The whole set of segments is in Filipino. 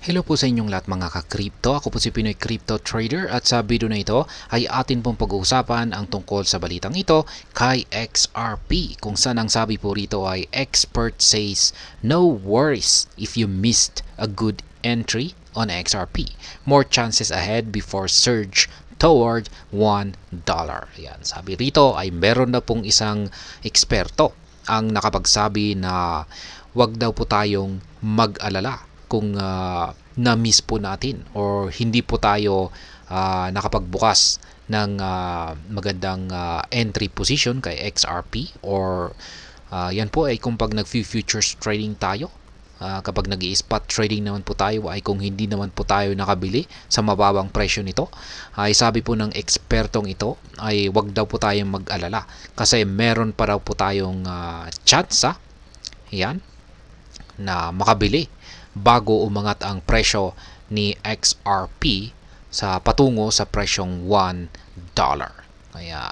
Hello po sa inyong lahat mga ka-crypto. Ako po si Pinoy Crypto Trader at sa video na ito ay atin pong pag-uusapan ang tungkol sa balitang ito kay XRP, kung saan ang sabi po rito ay expert says no worries if you missed a good entry on XRP. More chances ahead before surge toward $1. Yan, sabi rito ay meron na pong isang eksperto ang nakapagsabi na wag daw po tayong mag-alala kung na-miss po natin or hindi po tayo nakapagbukas ng magandang entry position kay XRP, or yan po ay kung pag nag-futures trading tayo. Kapag nag-i-spot trading naman po tayo ay kung hindi naman po tayo nakabili sa mababang presyo nito, ay sabi po ng ekspertong ito ay wag daw po tayong mag-alala kasi meron pa daw po tayong tsansa yan na makabili bago umangat ang presyo ni XRP sa patungo sa presyong $1. Kaya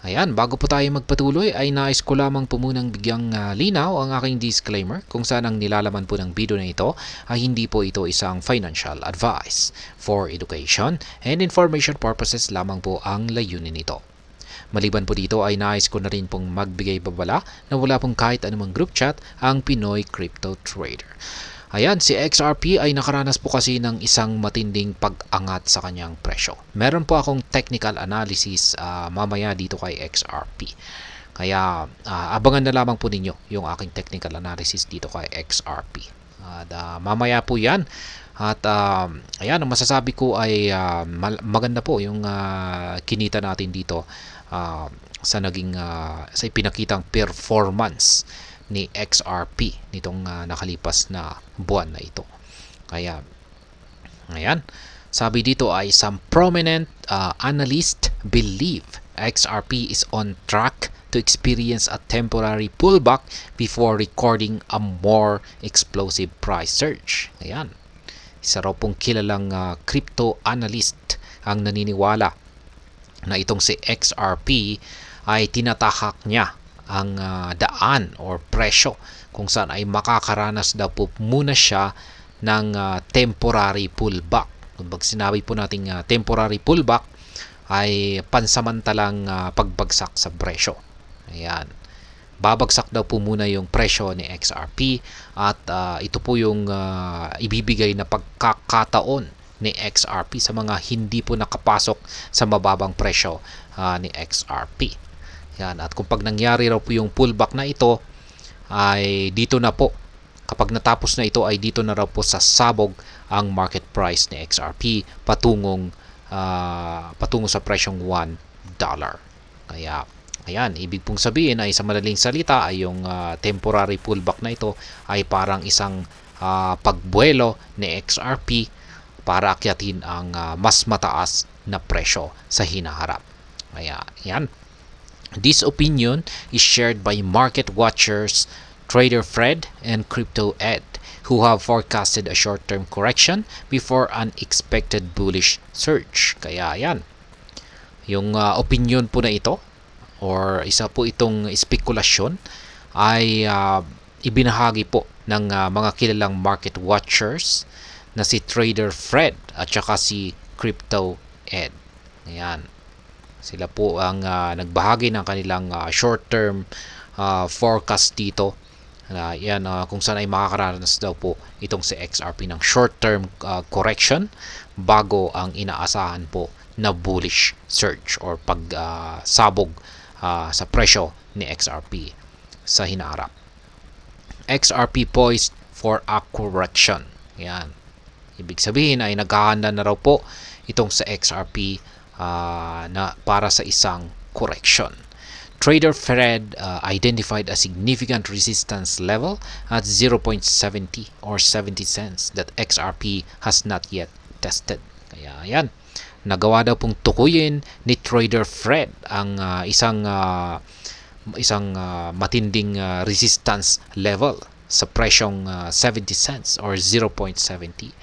ayan, bago po tayo magpatuloy ay nais ko lamang po munang bigyang linaw ang aking disclaimer kung saan ang nilalaman po ng video na ito ay hindi po ito isang financial advice. For education and information purposes lamang po ang layunin nito. Maliban po dito ay nais ko na rin pong magbigay babala na wala pong kahit anumang group chat ang Pinoy Crypto Trader. Ayan, si XRP ay nakaranas po kasi ng isang matinding pag-angat sa kanyang presyo. Meron po akong technical analysis mamaya dito kay XRP. Kaya abangan na lamang po ninyo yung aking technical analysis dito kay XRP. At mamaya po yan. At ayan, ang masasabi ko ay maganda po yung kinita natin dito sa naging sa ipinakitang performance ni XRP nitong nakalipas na buwan na ito. Kaya ayan, sabi dito ay some prominent analysts believe XRP is on track to experience a temporary pullback before recording a more explosive price surge. Ayan, isa raw pong kilalang crypto analyst ang naniniwala na itong si XRP ay tinatahak niya ang daan or presyo kung saan ay makakaranas daw po muna siya ng temporary pullback. Kung pag sinabi po nating temporary pullback ay pansamantalang pagbagsak sa presyo. Ayan. Babagsak daw po muna yung presyo ni XRP at ito po yung ibibigay na pagkakataon ni XRP sa mga hindi po nakapasok sa mababang presyo ni XRP. Yan, at kung pag nangyari raw po yung pullback na ito ay dito na po, kapag natapos na ito ay dito na raw po sasabog ang market price ni XRP patungo sa presyong $1. Kaya ayan, ibig pong sabihin ay sa madaling salita ay yung temporary pullback na ito ay parang isang pagbuwelo ni XRP para akyatin ang mas mataas na presyo sa hinaharap. Kaya yan. This opinion is shared by market watchers Trader Fred and Crypto Ed, who have forecasted a short-term correction before an expected bullish surge. Kaya yan, yung opinion po na ito or isa po itong spekulasyon ay ibinahagi po ng mga kilalang market watchers na si Trader Fred at saka si Crypto Ed. Ayan, sila po ang nagbahagi ng kanilang short-term forecast dito. Yan, kung saan ay makakaranas daw po itong si XRP ng short-term correction bago ang inaasahan po na bullish surge or pagsabog sa presyo ni XRP sa hinaharap. XRP poised for a correction. Yan. Ibig sabihin ay naghahanda na raw po itong sa XRP na para sa isang correction. Trader Fred identified a significant resistance level at 0.70 or 70 cents that XRP has not yet tested. Kaya yan, nagawa daw pong tukuyin ni Trader Fred ang isang matinding resistance level sa presyong 70 cents or 0.70.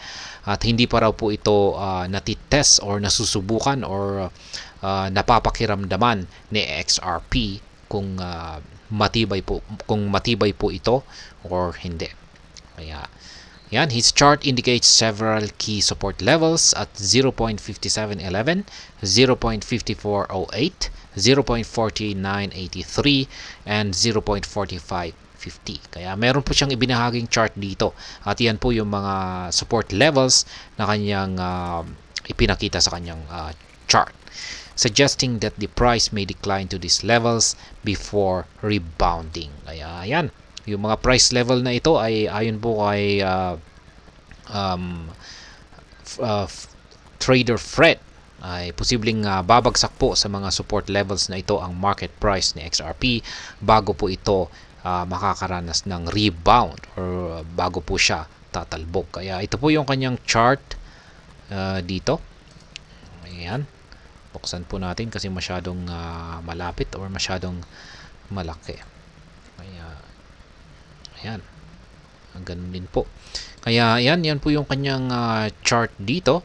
At hindi pa raw po ito natitest or nasusubukan or napapakiramdaman ni XRP kung matibay po ito or hindi. Kaya Yan, his chart indicates several key support levels at 0.5711, 0.5408, 0.4983, and 0.4550. Kaya meron po siyang ibinahaging chart dito. At yan po yung mga support levels na kanyang ipinakita sa kanyang chart, suggesting that the price may decline to these levels before rebounding. Kaya yan, yung mga price level na ito ay ayon po kay Trader Fred ay posibleng babagsak po sa mga support levels na ito ang market price ni XRP bago po ito makakaranas ng rebound or bago po siya tatalbog. Kaya ito po yung kanyang chart dito. Ayan. Buksan po natin kasi masyadong malapit or masyadong malaki. Kaya ayan. Ganun din po. Kaya yan po yung kanyang chart dito.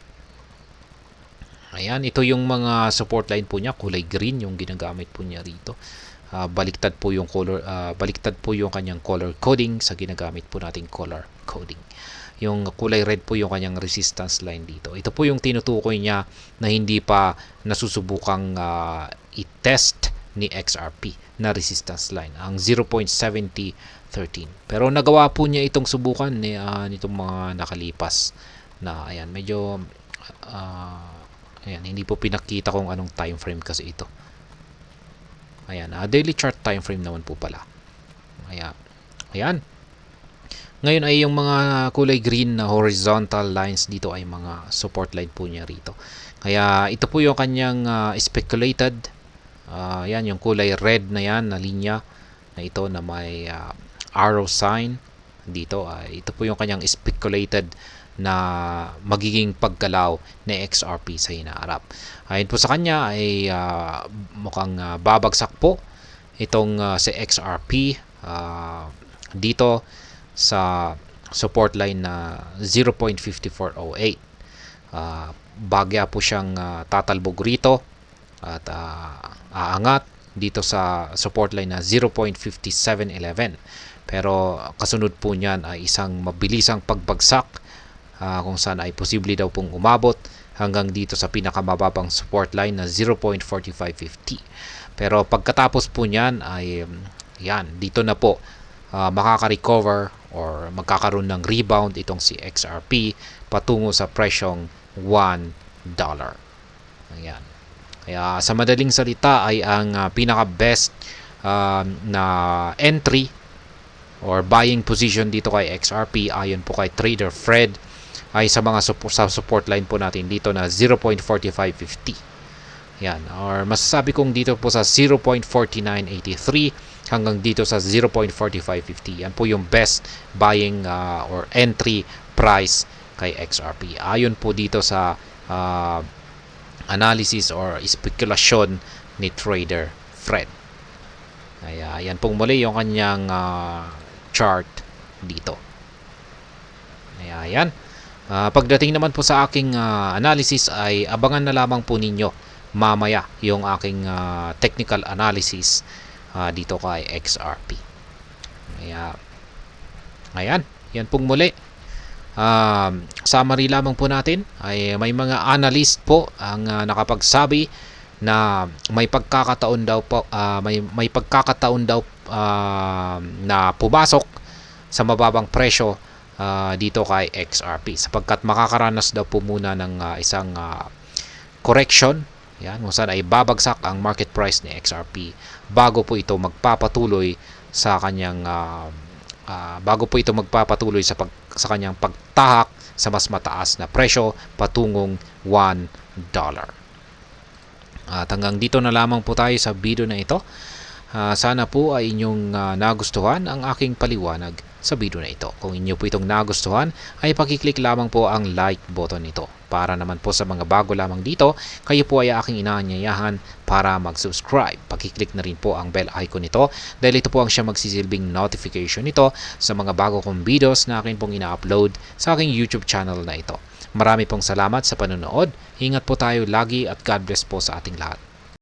Ayan, ito yung mga support line po niya, kulay green yung ginagamit po niya rito. Baliktad po yung kanyang color coding sa ginagamit po nating color coding. Yung kulay red po yung kanyang resistance line dito. Ito po yung tinutukoy niya na hindi pa nasusubukang i-test ni XRP na resistance line, ang 0.7013. Pero nagawa po niya itong subukan nitong mga nakalipas na ayan, medyo ayan, hindi po pinakita kung anong time frame kasi ito. Ayan, daily chart time frame naman po pala. Ayan. Ngayon ay yung mga kulay green na horizontal lines dito ay mga support line po niya rito. Kaya ito po yung kanyang speculated. Yan, yung kulay red na yan na linya na ito na may arrow sign dito. Ito po yung kanyang speculated na magiging paggalaw ni XRP sa hinaharap. Ayon po sa kanya ay mukhang babagsak po itong si XRP dito sa support line na 0.5408. Bagya po siyang tatalbog rito at aangat dito sa support line na 0.5711. Pero kasunod po niyan ay isang mabilisang pagbagsak kung saan ay posible daw pong umabot hanggang dito sa pinakamababang support line na 0.4550. Pero pagkatapos po niyan ay yan, dito na po makaka-recover or magkakaroon ng rebound itong si XRP patungo sa presyong $1. Ayan. Kaya sa madaling salita ay ang pinaka-best na entry or buying position dito kay XRP ayon po kay Trader Fred ay sa mga support line po natin dito na 0.4550. Yan. Or masasabi kong dito po sa 0.4983 hanggang dito sa 0.4550. Yan po yung best buying or entry price kay XRP. Ayon po dito sa analysis or speculation ni Trader Fred. Ayan pong muli yung kanyang chart dito. Ayan. Pagdating naman po sa aking analysis ay abangan na lamang po ninyo mamaya yung aking technical analysis dito kay XRP. Ayan, yan pong muli. Summary lamang po natin ay may mga analyst po ang nakapagsabi na may pagkakataon daw po may pagkakataon daw na pumasok sa mababang presyo dito kay XRP sapagkat makakaranas daw po muna ng isang correction. Yan, kung saan ay babagsak ang market price ni XRP bago po ito magpapatuloy sa kanyang sa kanyang pagtahak sa mas mataas na presyo patungong $1. At hanggang dito na lamang po tayo sa video na ito. Sana po ay inyong nagustuhan ang aking paliwanag sa video na ito. Kung inyo po itong nagustuhan, ay pakiclick lamang po ang like button nito. Para naman po sa mga bago lamang dito, kayo po ay aking inaanyayahan para mag-subscribe. Pakiclick na rin po ang bell icon nito dahil ito po ang siya magsisilbing notification nito sa mga bago kong videos na akin pong ina-upload sa aking YouTube channel na ito. Marami pong salamat sa panonood. Ingat po tayo lagi at God bless po sa ating lahat.